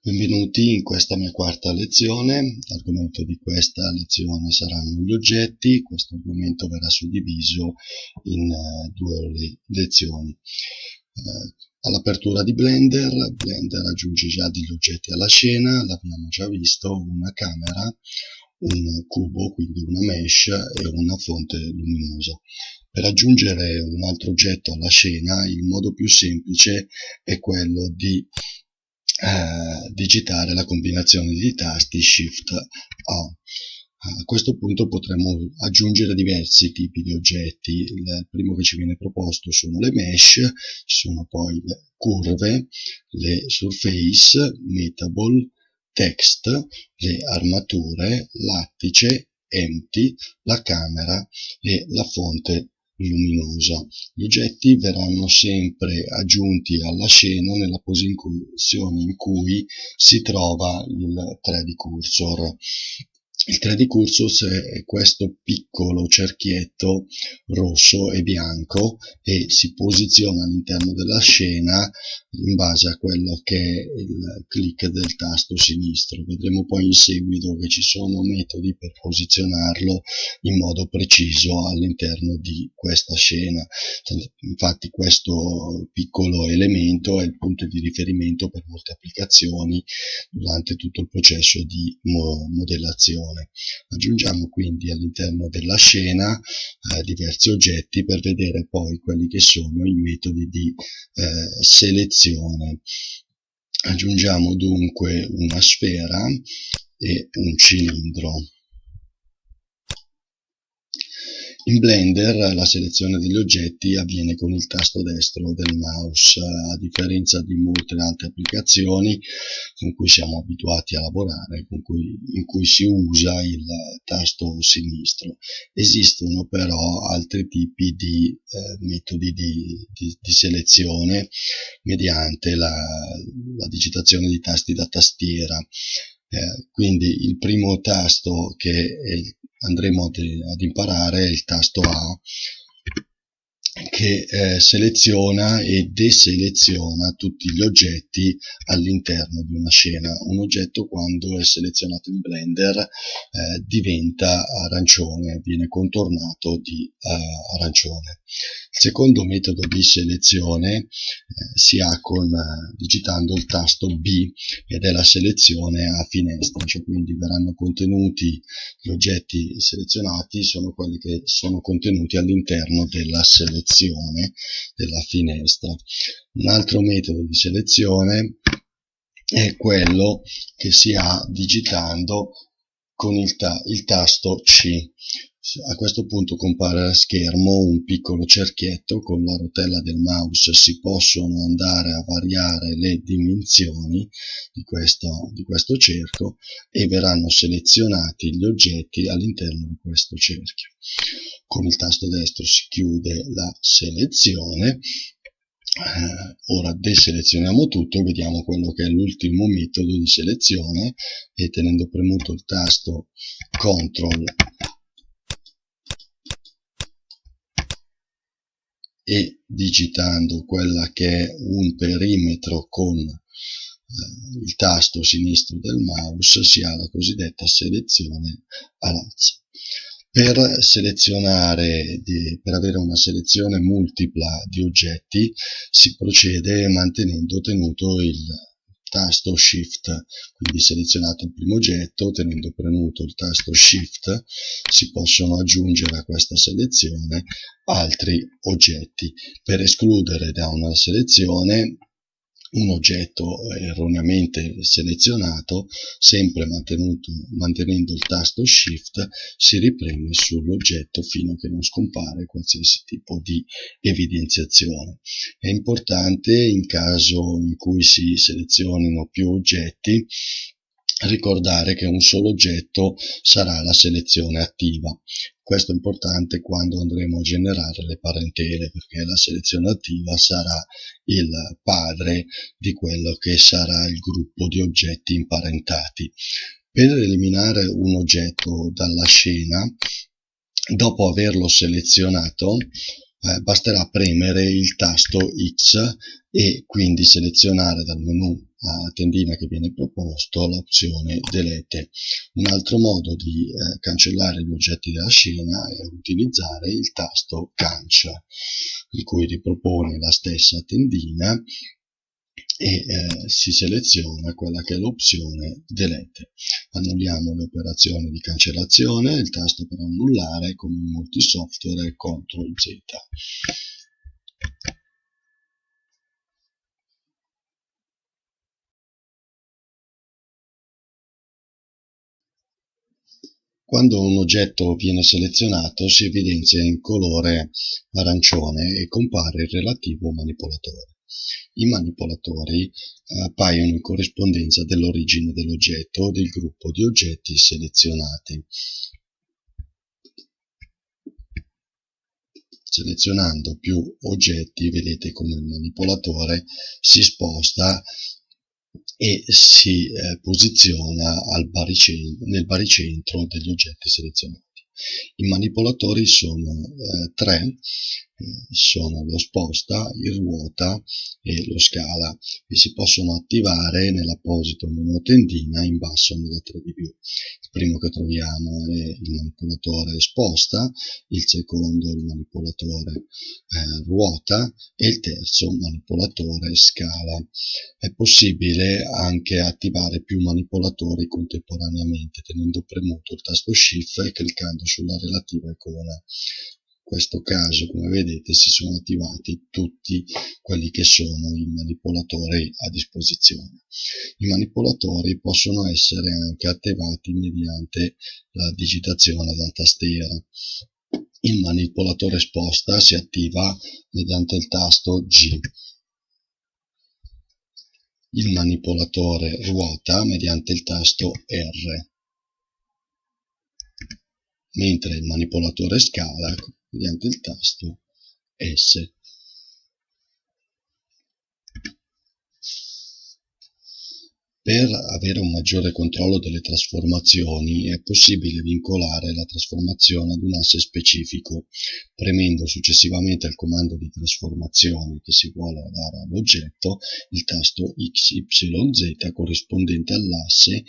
Benvenuti in questa mia quarta lezione. L'argomento di questa lezione saranno gli oggetti. Questo argomento verrà suddiviso in due lezioni. All'apertura di Blender aggiunge già degli oggetti alla scena, l'abbiamo già visto: una camera, un cubo, quindi una mesh, e una fonte luminosa. Per aggiungere un altro oggetto alla scena, il modo più semplice è quello di digitare la combinazione di tasti Shift A. A questo punto potremo aggiungere diversi tipi di oggetti. Il primo che ci viene proposto sono le mesh, ci sono poi le curve, le surface, metable, text, le armature, lattice, empty, la camera e la fonte luminosa. Gli oggetti verranno sempre aggiunti alla scena nella posizione in cui si trova il 3D cursor. Il 3D cursor è questo piccolo cerchietto rosso e bianco e si posiziona all'interno della scena in base a quello che è il click del tasto sinistro. Vedremo poi in seguito che ci sono metodi per posizionarlo in modo preciso all'interno di questa scena. Infatti questo piccolo elemento è il punto di riferimento per molte applicazioni durante tutto il processo di modellazione. Aggiungiamo quindi all'interno della scena diversi oggetti per vedere poi quelli che sono i metodi di selezione. Aggiungiamo dunque una sfera e un cilindro. In Blender la selezione degli oggetti avviene con il tasto destro del mouse, a differenza di molte altre applicazioni con cui siamo abituati a lavorare, in cui si usa il tasto sinistro. Esistono però altri tipi di metodi di selezione mediante la digitazione di tasti da tastiera. Quindi il primo tasto che andremo ad imparare è il tasto A, che seleziona e deseleziona tutti gli oggetti all'interno di una scena. Un oggetto, quando è selezionato in Blender, diventa arancione, viene contornato di arancione. Il secondo metodo di selezione si ha digitando il tasto B, ed è la selezione a finestra, cioè quindi verranno contenuti gli oggetti selezionati, sono quelli che sono contenuti all'interno della selezione della finestra. Un altro metodo di selezione è quello che si ha digitando con il tasto C. A questo punto compare a schermo un piccolo cerchietto. Con la rotella del mouse si possono andare a variare le dimensioni di questo cerchio e verranno selezionati gli oggetti all'interno di questo cerchio. Con il tasto destro si chiude la selezione. Ora deselezioniamo tutto e vediamo quello che è l'ultimo metodo di selezione, e tenendo premuto il tasto CTRL e digitando quella che è un perimetro con il tasto sinistro del mouse, si ha la cosiddetta selezione a lazzo. Per avere una selezione multipla di oggetti si procede mantenendo tenuto il tasto Shift, quindi selezionato il primo oggetto, tenendo premuto il tasto Shift si possono aggiungere a questa selezione altri oggetti. Per escludere da una selezione un oggetto erroneamente selezionato, sempre mantenendo il tasto Shift, si ripreme sull'oggetto fino a che non scompare qualsiasi tipo di evidenziazione. È importante, in caso in cui si selezionino più oggetti, ricordare che un solo oggetto sarà la selezione attiva. Questo è importante quando andremo a generare le parentele, perché la selezione attiva sarà il padre di quello che sarà il gruppo di oggetti imparentati. Per eliminare un oggetto dalla scena, dopo averlo selezionato, basterà premere il tasto X e quindi selezionare dal menu a tendina che viene proposto l'opzione delete. Un altro modo di cancellare gli oggetti dalla scena è utilizzare il tasto cancel, in cui ripropone la stessa tendina e si seleziona quella che è l'opzione delete. Annulliamo le operazioni di cancellazione, il tasto per annullare, come in molti software, è CTRL Z. Quando un oggetto viene selezionato si evidenzia in colore arancione e compare il relativo manipolatore. I manipolatori appaiono in corrispondenza dell'origine dell'oggetto o del gruppo di oggetti selezionati. Selezionando più oggetti, vedete come il manipolatore si sposta e si posiziona nel baricentro degli oggetti selezionati. I manipolatori sono tre, sono lo sposta, il ruota e lo scala, e si possono attivare nell'apposito menu tendina in basso nella 3D View. Il primo che troviamo è il manipolatore sposta, il secondo il manipolatore ruota e il terzo manipolatore scala. È possibile anche attivare più manipolatori contemporaneamente tenendo premuto il tasto Shift e cliccando sulla relativa icona. In questo caso, come vedete, si sono attivati tutti quelli che sono i manipolatori a disposizione. I manipolatori possono essere anche attivati mediante la digitazione della tastiera. Il manipolatore sposta si attiva mediante il tasto G. Il manipolatore ruota mediante il tasto R, mentre il manipolatore scala mediante il tasto S. Per avere un maggiore controllo delle trasformazioni è possibile vincolare la trasformazione ad un asse specifico, premendo successivamente al comando di trasformazione che si vuole dare all'oggetto il tasto XYZ corrispondente all'asse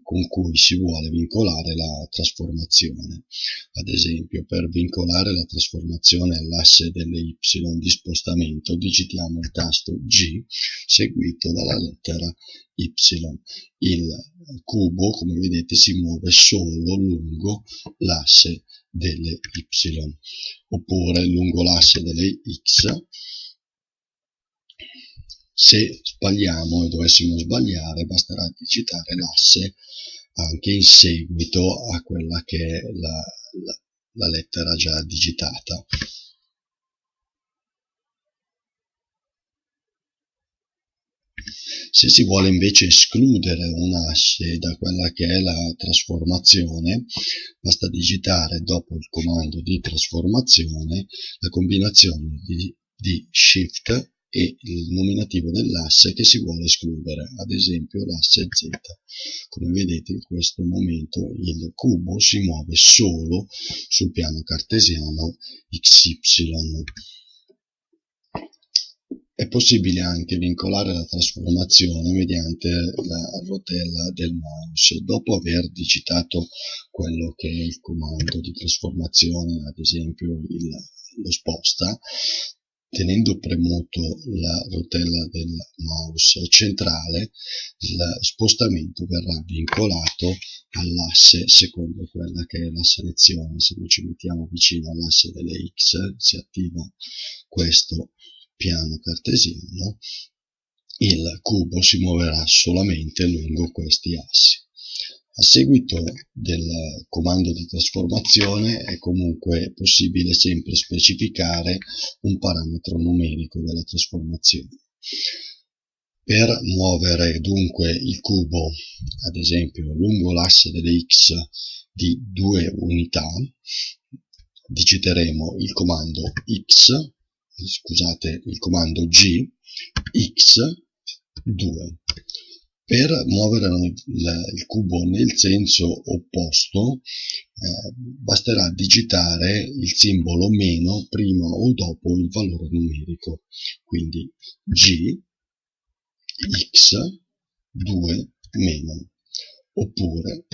con cui si vuole vincolare la trasformazione. Ad esempio, per vincolare la trasformazione all'asse delle Y di spostamento digitiamo il tasto G seguito dalla lettera Y. Il cubo, come vedete, si muove solo lungo l'asse delle Y, oppure lungo l'asse delle X. Se sbagliamo e dovessimo sbagliare, basterà digitare l'asse anche in seguito a quella che è la lettera già digitata. Se si vuole invece escludere un asse da quella che è la trasformazione, basta digitare dopo il comando di trasformazione la combinazione di Shift e il nominativo dell'asse che si vuole escludere, ad esempio l'asse Z. Come vedete, in questo momento il cubo si muove solo sul piano cartesiano XY. È possibile anche vincolare la trasformazione mediante la rotella del mouse. Dopo aver digitato quello che è il comando di trasformazione, ad esempio lo sposta, tenendo premuto la rotella del mouse centrale, il spostamento verrà vincolato all'asse secondo quella che è la selezione. Se noi ci mettiamo vicino all'asse delle X, si attiva questo piano cartesiano, il cubo si muoverà solamente lungo questi assi. A seguito del comando di trasformazione è comunque possibile sempre specificare un parametro numerico della trasformazione. Per muovere dunque il cubo, ad esempio lungo l'asse delle X di 2 unità, digiteremo il comando il comando G, X2. Per muovere il cubo nel senso opposto basterà digitare il simbolo meno prima o dopo il valore numerico, quindi G x 2 meno, oppure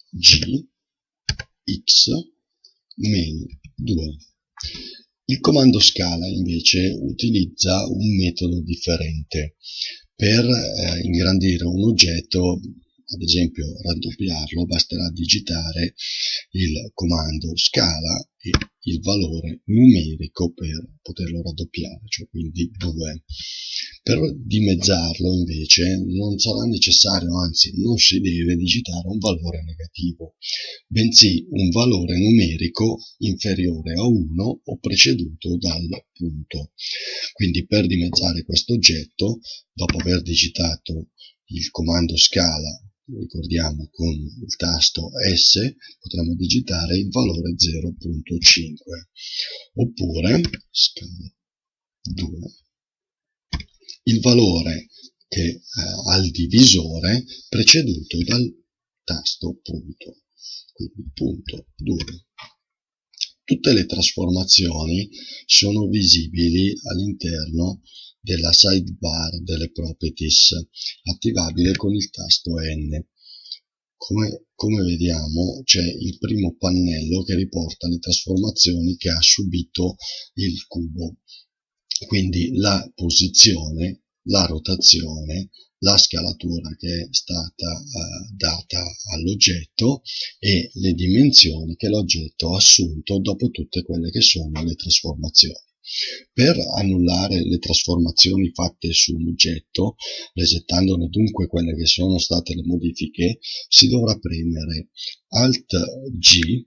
g x meno 2. Il comando scala invece utilizza un metodo differente. Per ingrandire un oggetto, ad esempio raddoppiarlo, basterà digitare il comando scala e il valore numerico per poterlo raddoppiare, cioè quindi 2. Per dimezzarlo invece non sarà necessario, anzi non si deve digitare un valore negativo, bensì un valore numerico inferiore a 1 o preceduto dal punto. Quindi per dimezzare questo oggetto, dopo aver digitato il comando scala, ricordiamo con il tasto S, potremo digitare il valore 0.5, oppure scala 2, il valore che ha il divisore preceduto dal tasto punto, quindi punto 2. Tutte le trasformazioni sono visibili all'interno della sidebar delle properties, attivabile con il tasto N. Come vediamo c'è il primo pannello che riporta le trasformazioni che ha subito il cubo, quindi la posizione, la rotazione, la scalatura che è stata data all'oggetto e le dimensioni che l'oggetto ha assunto dopo tutte quelle che sono le trasformazioni. Per annullare le trasformazioni fatte su un oggetto, resettandone dunque quelle che sono state le modifiche, si dovrà premere Alt G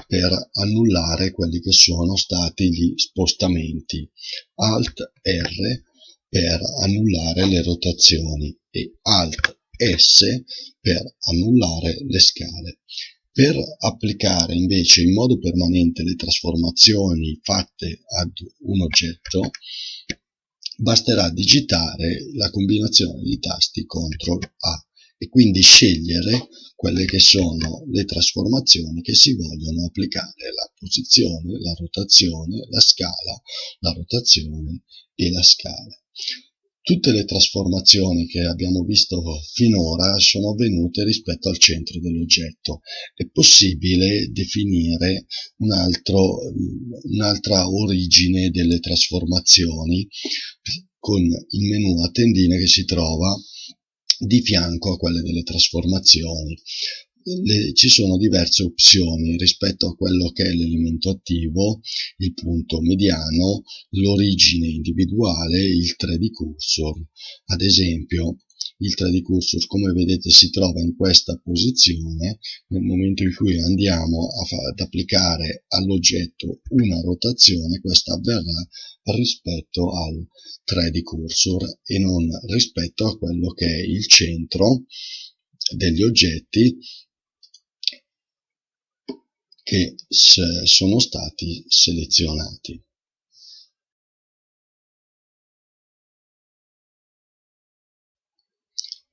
per annullare quelli che sono stati gli spostamenti, Alt R per annullare le rotazioni e Alt S per annullare le scale. Per applicare invece in modo permanente le trasformazioni fatte ad un oggetto, basterà digitare la combinazione di tasti CTRL A e quindi scegliere quelle che sono le trasformazioni che si vogliono applicare: la posizione, la rotazione, la scala, la rotazione e la scala. Tutte le trasformazioni che abbiamo visto finora sono avvenute rispetto al centro dell'oggetto. È possibile definire un'altra origine delle trasformazioni con il menu a tendine che si trova di fianco a quelle delle trasformazioni. Ci sono diverse opzioni rispetto a quello che è l'elemento attivo, il punto mediano, l'origine individuale, il 3D cursor. Ad esempio, il 3D cursor, come vedete, si trova in questa posizione. Nel momento in cui andiamo ad applicare all'oggetto una rotazione, questa avverrà rispetto al 3D cursor e non rispetto a quello che è il centro degli oggetti che sono stati selezionati.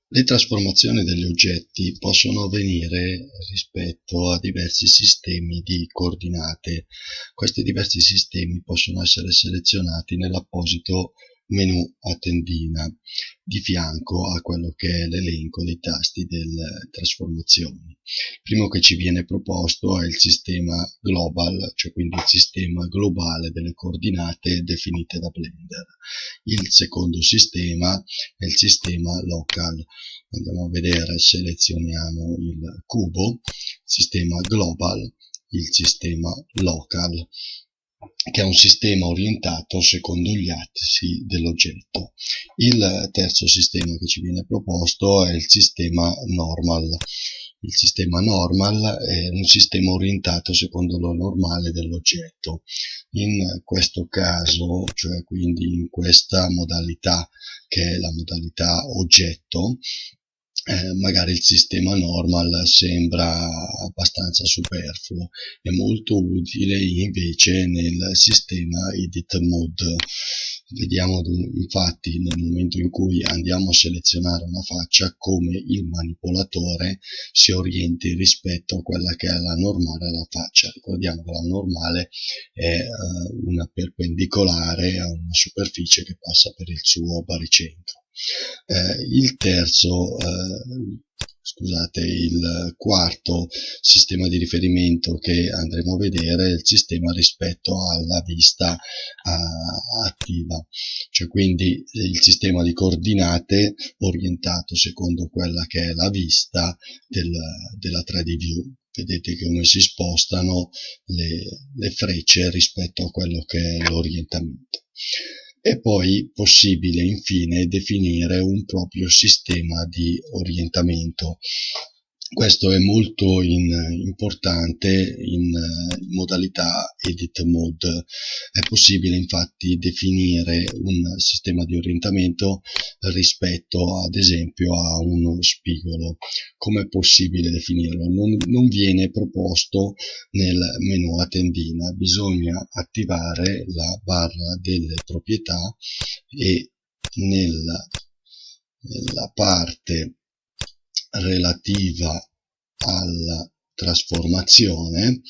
Le trasformazioni degli oggetti possono avvenire rispetto a diversi sistemi di coordinate. Questi diversi sistemi possono essere selezionati nell'apposito menu a tendina di fianco a quello che è l'elenco dei tasti delle trasformazioni. Il primo che ci viene proposto è il sistema global, cioè quindi il sistema globale delle coordinate definite da Blender. Il secondo sistema è il sistema local. Andiamo a vedere, selezioniamo il cubo, sistema global, il sistema local, che è un sistema orientato secondo gli assi dell'oggetto. Il terzo sistema che ci viene proposto è il sistema normal. Il sistema normal è un sistema orientato secondo lo normale dell'oggetto. In questo caso, cioè quindi in questa modalità che è la modalità oggetto, magari il sistema normal sembra abbastanza superfluo. È molto utile invece nel sistema edit mode. Vediamo infatti nel momento in cui andiamo a selezionare una faccia come il manipolatore si orienti rispetto a quella che è la normale alla faccia. Ricordiamo che la normale è una perpendicolare a una superficie che passa per il suo baricentro. Il quarto sistema di riferimento che andremo a vedere è il sistema rispetto alla vista attiva, cioè quindi il sistema di coordinate orientato secondo quella che è la vista della 3D view. Vedete come si spostano le frecce rispetto a quello che è l'orientamento. È poi possibile infine definire un proprio sistema di orientamento. Questo è molto importante in modalità edit mode. È possibile infatti definire un sistema di orientamento rispetto ad esempio a uno spigolo. Come è possibile definirlo? Non viene proposto nel menu a tendina, bisogna attivare la barra delle proprietà e nella parte relativa alla trasformazione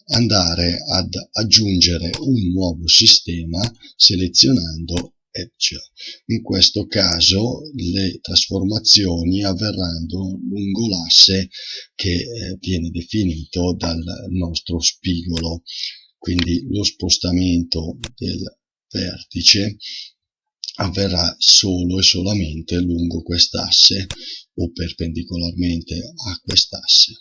andare ad aggiungere un nuovo sistema selezionando Edge. In questo caso le trasformazioni avverranno lungo l'asse che viene definito dal nostro spigolo, quindi lo spostamento del vertice avverrà solo e solamente lungo quest'asse o perpendicolarmente a quest'asse.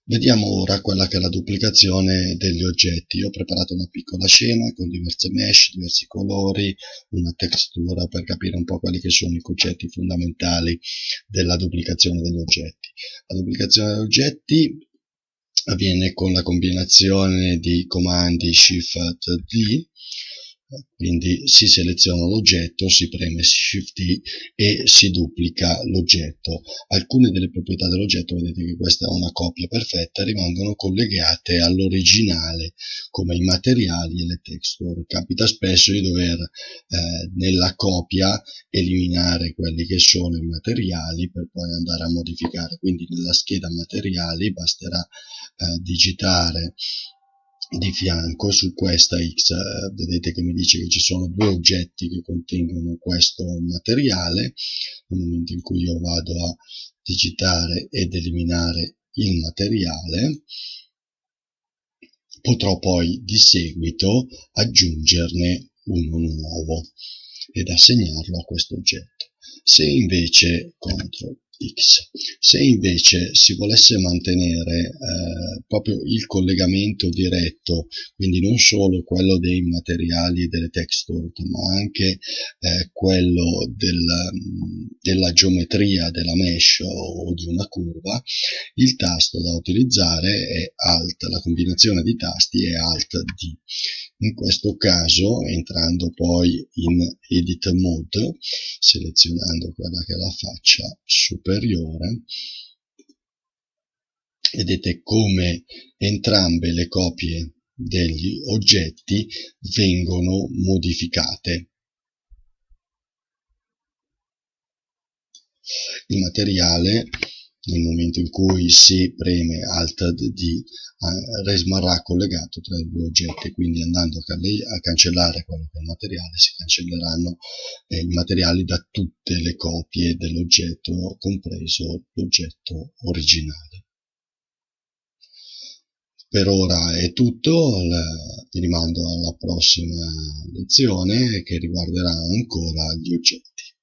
Vediamo ora quella che è la duplicazione degli oggetti. Io ho preparato una piccola scena con diverse mesh, diversi colori, una textura per capire un po' quali che sono i concetti fondamentali della duplicazione degli oggetti. La duplicazione degli oggetti avviene con la combinazione di comandi Shift-D, quindi si seleziona l'oggetto, si preme Shift-D e si duplica l'oggetto. Alcune delle proprietà dell'oggetto, vedete che questa è una copia perfetta, rimangono collegate all'originale, come i materiali e le texture. Capita spesso di dover nella copia eliminare quelli che sono i materiali per poi andare a modificare, quindi nella scheda materiali basterà digitare di fianco su questa X, vedete che mi dice che ci sono due oggetti che contengono questo materiale. Nel momento in cui io vado a digitare ed eliminare il materiale, potrò poi di seguito aggiungerne uno nuovo ed assegnarlo a questo oggetto. Se invece si volesse mantenere proprio il collegamento diretto, quindi non solo quello dei materiali e delle texture, ma anche quello della geometria della mesh o di una curva, il tasto da utilizzare è Alt, la combinazione di tasti è Alt D. In questo caso, entrando poi in Edit Mode, selezionando quella che è la faccia superiore, vedete come entrambe le copie degli oggetti vengono modificate. Il materiale, nel momento in cui si preme Alt D, rimarrà collegato tra i due oggetti, quindi andando a cancellare quello che è il materiale si cancelleranno i materiali da tutte le copie dell'oggetto, compreso l'oggetto originale. Per ora è tutto, vi rimando alla prossima lezione che riguarderà ancora gli oggetti.